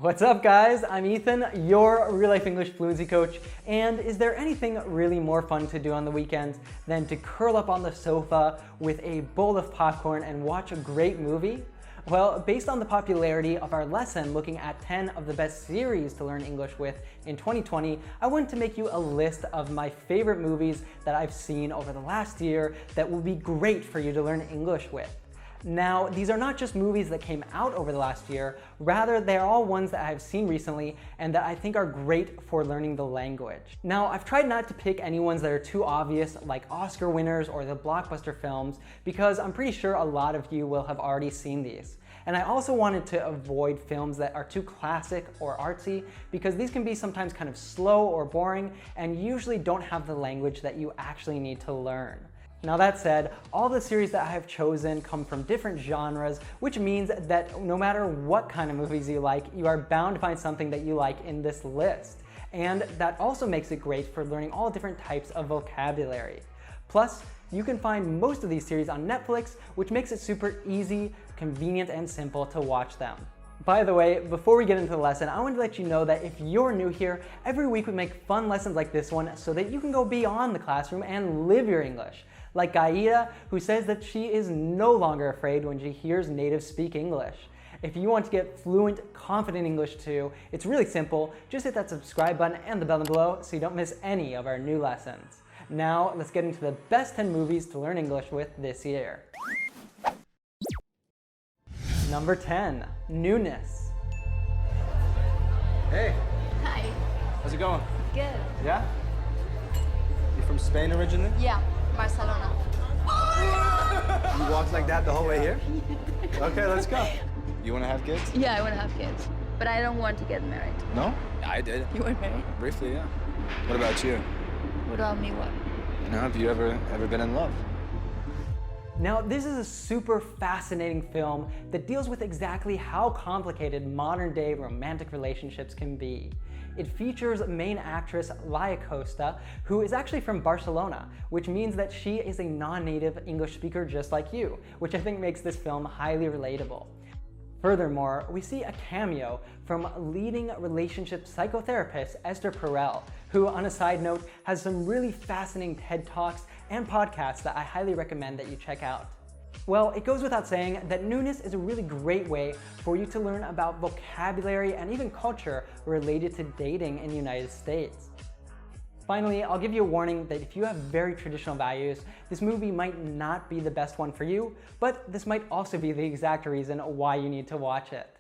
What's up guys, I'm Ethan, your real life English fluency coach, and is there anything really more fun to do on the weekends than to curl up on the sofa with a bowl of popcorn and watch a great movie? Well, based on the popularity of our lesson looking at 10 of the best series to learn English with in 2020, I wanted to make you a list of my favorite movies that I've seen over the last year that will be great for you to learn English with. Now, these are not just movies that came out over the last year, rather they're all ones that I've seen recently and that I think are great for learning the language. Now, I've tried not to pick any ones that are too obvious like Oscar winners or the blockbuster films because I'm pretty sure a lot of you will have already seen these. And I also wanted to avoid films that are too classic or artsy because these can be sometimes kind of slow or boring and usually don't have the language that you actually need to learn. Now that said, all the series that I have chosen come from different genres, which means that no matter what kind of movies you like, you are bound to find something that you like in this list. And that also makes it great for learning all different types of vocabulary. Plus, you can find most of these series on Netflix, which makes it super easy, convenient, and simple to watch them. By the way, before we get into the lesson, I want to let you know that if you're new here, every week we make fun lessons like this one so that you can go beyond the classroom and live your English. Like Gaida, who says that she is no longer afraid when she hears natives speak English. If you want to get fluent, confident English too, it's really simple. Just hit that subscribe button and the bell below so you don't miss any of our new lessons. Now, let's get into the best 10 movies to learn English with this year. Number 10, Newness. Hey, Hi. how's it going? Good. Yeah? You from Spain originally? Yeah, Barcelona. You walked like that the whole way here? Okay, let's go. You want to have kids? Yeah, I want to have kids, but I don't want to get married. No? I did. You want married? Briefly, yeah. What about you? What about me? What? You know, have you ever been in love? Now, this is a super fascinating film that deals with exactly how complicated modern-day romantic relationships can be. It features main actress Laia Costa, who is actually from Barcelona, which means that she is a non-native English speaker just like you, which I think makes this film highly relatable. Furthermore, we see a cameo from leading relationship psychotherapist Esther Perel, who, on a side note, has some really fascinating TED Talks and podcasts that I highly recommend that you check out. Well, it goes without saying that Newness is a really great way for you to learn about vocabulary and even culture related to dating in the United States. Finally, I'll give you a warning that if you have very traditional values, this movie might not be the best one for you, but this might also be the exact reason why you need to watch it.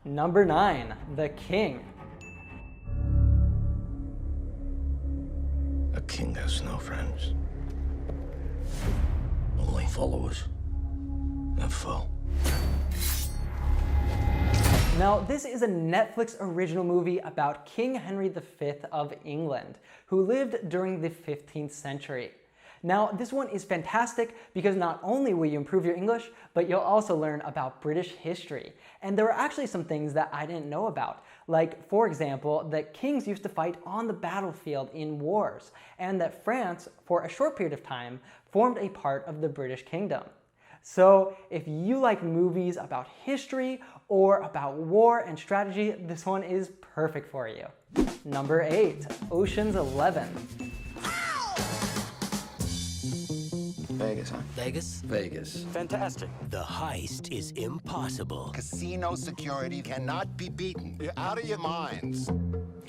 Number 9, The King. A king has no friends, only followers and foe. Now, this is a Netflix original movie about King Henry V of England, who lived during the 15th century. Now, this one is fantastic because not only will you improve your English, but you'll also learn about British history. And there are actually some things that I didn't know about. Like, for example, that kings used to fight on the battlefield in wars, and that France, for a short period of time, formed a part of the British Kingdom. So if you like movies about history or about war and strategy, this one is perfect for you. Number 8, Ocean's 11. Vegas, huh? Vegas? Vegas. Fantastic. The heist is impossible. Casino security cannot be beaten. You're out of your minds.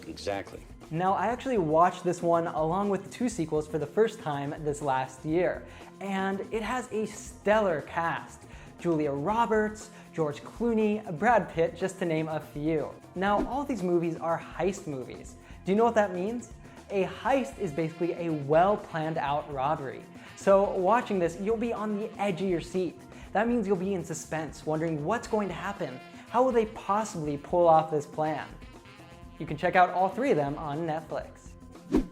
Exactly. Now, I actually watched this one along with 2 sequels for the first time this last year, and it has a stellar cast. Julia Roberts, George Clooney, Brad Pitt, just to name a few. Now, all these movies are heist movies. Do you know what that means? A heist is basically a well-planned out robbery. So watching this, you'll be on the edge of your seat. That means you'll be in suspense, wondering what's going to happen. How will they possibly pull off this plan? You can check out all 3 of them on Netflix.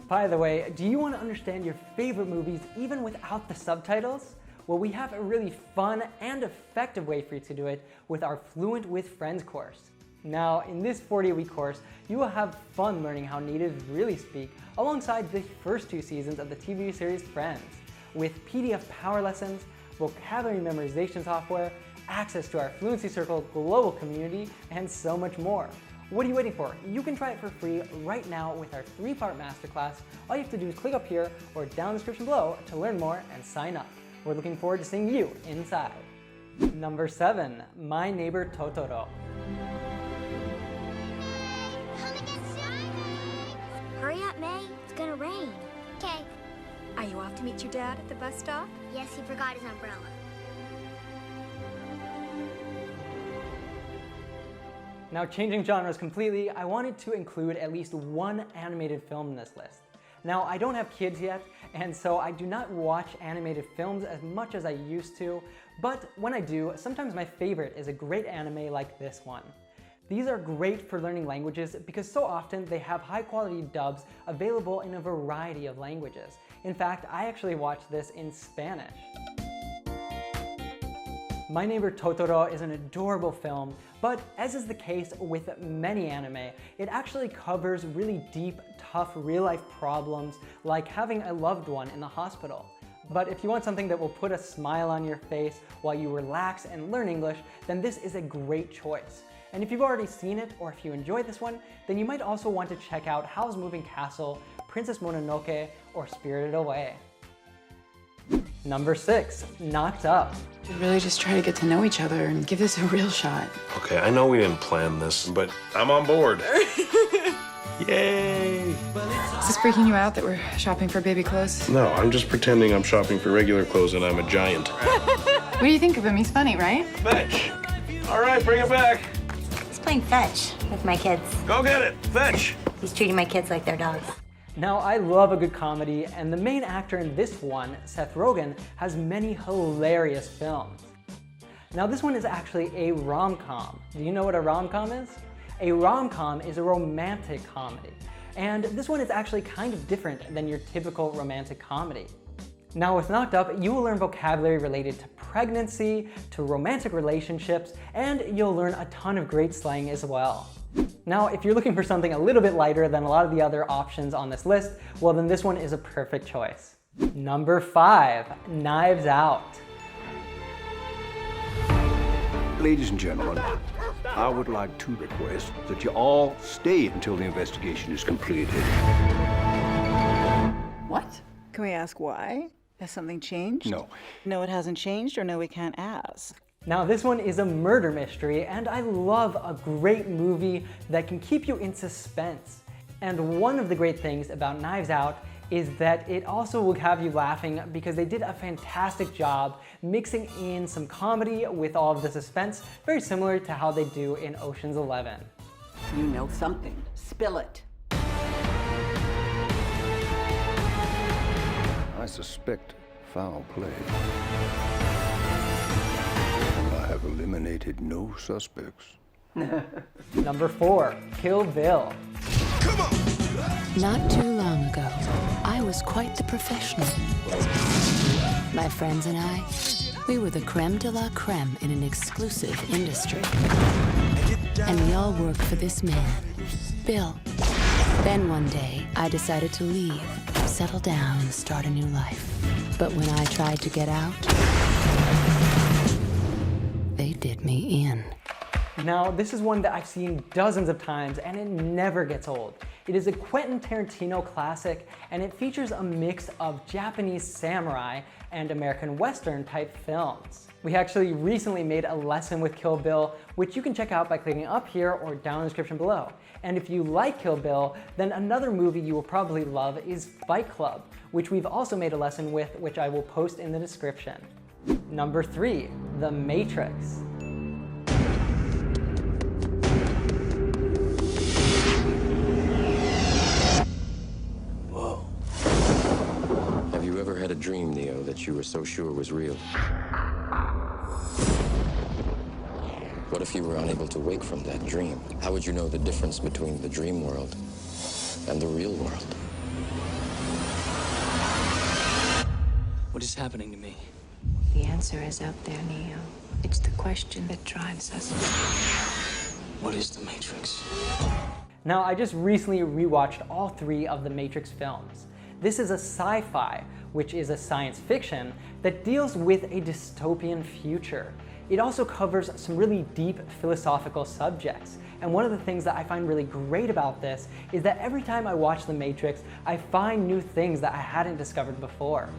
By the way, do you want to understand your favorite movies even without the subtitles? Well, we have a really fun and effective way for you to do it with our Fluent with Friends course. Now, in this 40-week course, you will have fun learning how natives really speak alongside the first 2 seasons of the TV series Friends, with PDF power lessons, vocabulary memorization software, access to our Fluency Circle global community, and so much more. What are you waiting for? You can try it for free right now with our 3-part masterclass. All you have to do is click up here or down in the description below to learn more and sign up. We're looking forward to seeing you inside. Number 7, My Neighbor Totoro. Hurry up, May. It's gonna rain. Okay. Are you off to meet your dad at the bus stop? Yes, he forgot his umbrella. Now, changing genres completely, I wanted to include at least one animated film in this list. Now, I don't have kids yet, and so I do not watch animated films as much as I used to, but when I do, sometimes my favorite is a great anime like this one. These are great for learning languages because so often they have high quality dubs available in a variety of languages. In fact, I actually watched this in Spanish. My Neighbor Totoro is an adorable film, but as is the case with many anime, it actually covers really deep, tough real-life problems like having a loved one in the hospital. But if you want something that will put a smile on your face while you relax and learn English, then this is a great choice. And if you've already seen it, or if you enjoyed this one, then you might also want to check out Howl's Moving Castle, Princess Mononoke, or Spirited Away. Number 6, Knocked Up. We should really just try to get to know each other and give this a real shot. Okay, I know we didn't plan this, but I'm on board. Yay! Is this freaking you out that we're shopping for baby clothes? No, I'm just pretending I'm shopping for regular clothes and I'm a giant. What do you think of him? He's funny, right? Fetch! All right, bring it back. He's playing fetch with my kids. Go get it, fetch! He's treating my kids like their dogs. Now, I love a good comedy, and the main actor in this one, Seth Rogen, has many hilarious films. Now, this one is actually a rom-com. Do you know what a rom-com is? A rom-com is a romantic comedy, and this one is actually kind of different than your typical romantic comedy. Now, with Knocked Up, you will learn vocabulary related to pregnancy, to romantic relationships, and you'll learn a ton of great slang as well. Now, if you're looking for something a little bit lighter than a lot of the other options on this list, well then this one is a perfect choice. Number 5, Knives Out. Ladies and gentlemen, I would like to request that you all stay until the investigation is completed. What? Can we ask why? Has something changed? No. No, it hasn't changed, or no, we can't ask. Now, this one is a murder mystery, and I love a great movie that can keep you in suspense. And one of the great things about Knives Out is that it also will have you laughing because they did a fantastic job mixing in some comedy with all of the suspense, very similar to how they do in Ocean's 11. You know something. Spill it. I suspect foul play. I have eliminated no suspects. Number 4, Kill Bill. Come on! Not too long ago, I was quite the professional. My friends and I, we were the creme de la creme in an exclusive industry. And we all worked for this man, Bill. Then one day, I decided to leave, settle down, and start a new life. But when I tried to get out, they did me in. Now, this is one that I've seen dozens of times and it never gets old. It is a Quentin Tarantino classic and it features a mix of Japanese samurai and American Western type films. We actually recently made a lesson with Kill Bill, which you can check out by clicking up here or down in the description below. And if you like Kill Bill, then another movie you will probably love is Fight Club, which we've also made a lesson with, which I will post in the description. Number 3, The Matrix. Have you ever had a dream, Neo, that you were so sure was real? What if you were unable to wake from that dream? How would you know the difference between the dream world and the real world? What is happening to me? The answer is out there, Neo. It's the question that drives us. What is the Matrix? Now, I just recently rewatched all 3 of the Matrix films. This is a sci-fi, which is a science fiction, that deals with a dystopian future. It also covers some really deep philosophical subjects, And one of the things that I find really great about this is that every time I watch The Matrix, I find new things that I hadn't discovered before.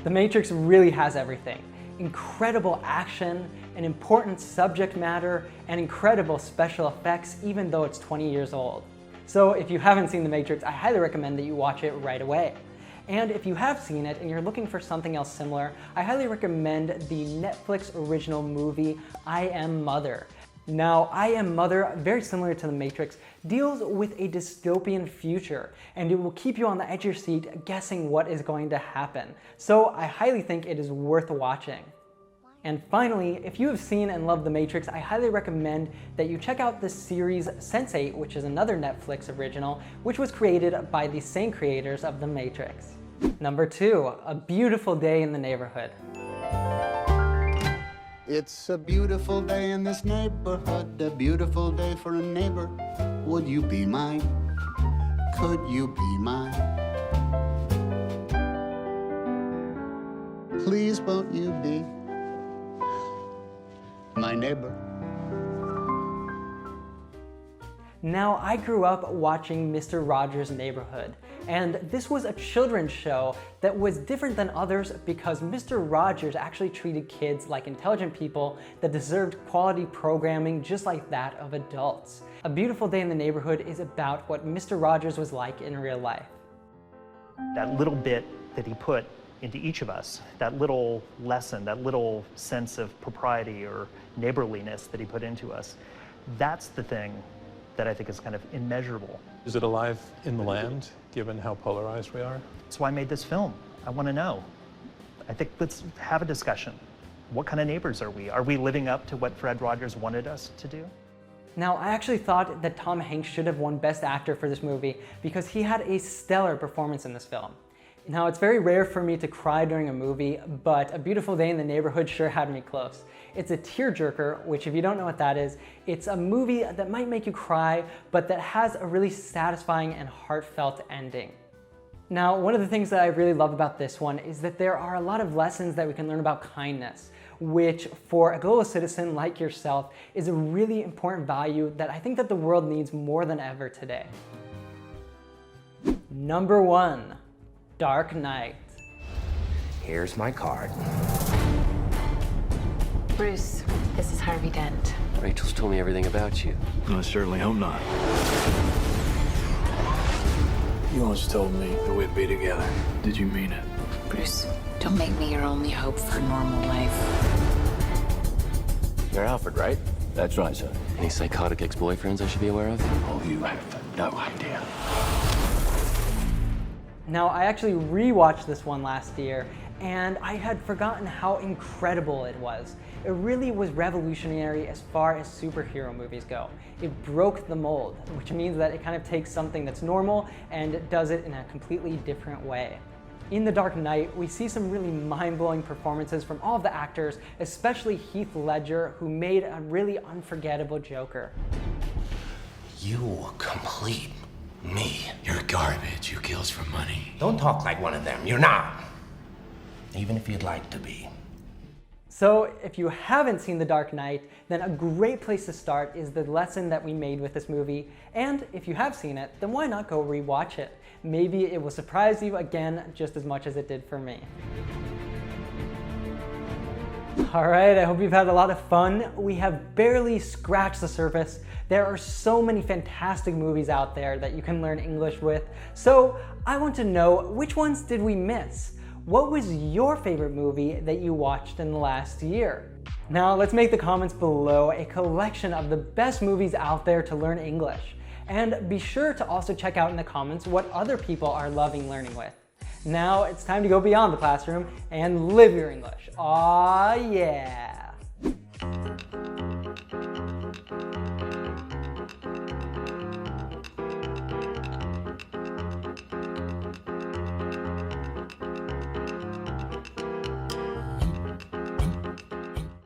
The Matrix really has everything. Incredible action, an important subject matter, and incredible special effects, even though it's 20 years old. So if you haven't seen The Matrix, I highly recommend that you watch it right away. And if you have seen it and you're looking for something else similar, I highly recommend the Netflix original movie, I Am Mother. Now, I Am Mother, very similar to The Matrix, deals with a dystopian future, and it will keep you on the edge of your seat guessing what is going to happen. So I highly think it is worth watching. And finally, if you have seen and loved The Matrix, I highly recommend that you check out the series Sense8, which is another Netflix original, which was created by the same creators of The Matrix. Number 2, A Beautiful Day in the Neighborhood. It's a beautiful day in this neighborhood, a beautiful day for a neighbor. Would you be mine? Could you be mine? Please won't you be my neighbor? Now, I grew up watching Mr. Rogers' Neighborhood, and this was a children's show that was different than others because Mr. Rogers actually treated kids like intelligent people that deserved quality programming just like that of adults. A Beautiful Day in the Neighborhood is about what Mr. Rogers was like in real life. That little bit that he put into each of us, that little lesson, that little sense of propriety or neighborliness that he put into us, that's the thing that I think is kind of immeasurable. Is it alive in the land, given how polarized we are? That's why I made this film. I want to know. I think let's have a discussion. What kind of neighbors are we? Are we living up to what Fred Rogers wanted us to do? Now, I actually thought that Tom Hanks should have won Best Actor for this movie because he had a stellar performance in this film. Now, it's very rare for me to cry during a movie, but A Beautiful Day in the Neighborhood sure had me close. It's a tearjerker, which if you don't know what that is, it's a movie that might make you cry, but that has a really satisfying and heartfelt ending. Now, one of the things that I really love about this one is that there are a lot of lessons that we can learn about kindness, which for a global citizen like yourself is a really important value that I think that the world needs more than ever today. Number 1. Dark Knight. Here's my card. Bruce, this is Harvey Dent. Rachel's told me everything about you. I certainly hope not. You once told me that we'd be together. Did you mean it? Bruce, don't make me your only hope for a normal life. You're Alfred, right? That's right, sir. Any psychotic ex-boyfriends I should be aware of? Oh, you have no idea. Now, I actually rewatched this one last year, and I had forgotten how incredible it was. It really was revolutionary as far as superhero movies go. It broke the mold, which means that it kind of takes something that's normal and does it in a completely different way. In The Dark Knight, we see some really mind-blowing performances from all of the actors, especially Heath Ledger, who made a really unforgettable Joker. You complete me. You're garbage who kills for money. Don't talk like one of them. You're not. Even if you'd like to be. So if you haven't seen The Dark Knight, then a great place to start is the lesson that we made with this movie. And if you have seen it, then why not go rewatch it? Maybe it will surprise you again just as much as it did for me. All right, I hope you've had a lot of fun. We have barely scratched the surface. There are so many fantastic movies out there that you can learn English with. So I want to know, which ones did we miss? What was your favorite movie that you watched in the last year? Now let's make the comments below a collection of the best movies out there to learn English. And be sure to also check out in the comments what other people are loving learning with. Now it's time to go beyond the classroom and live your English. Aw, yeah.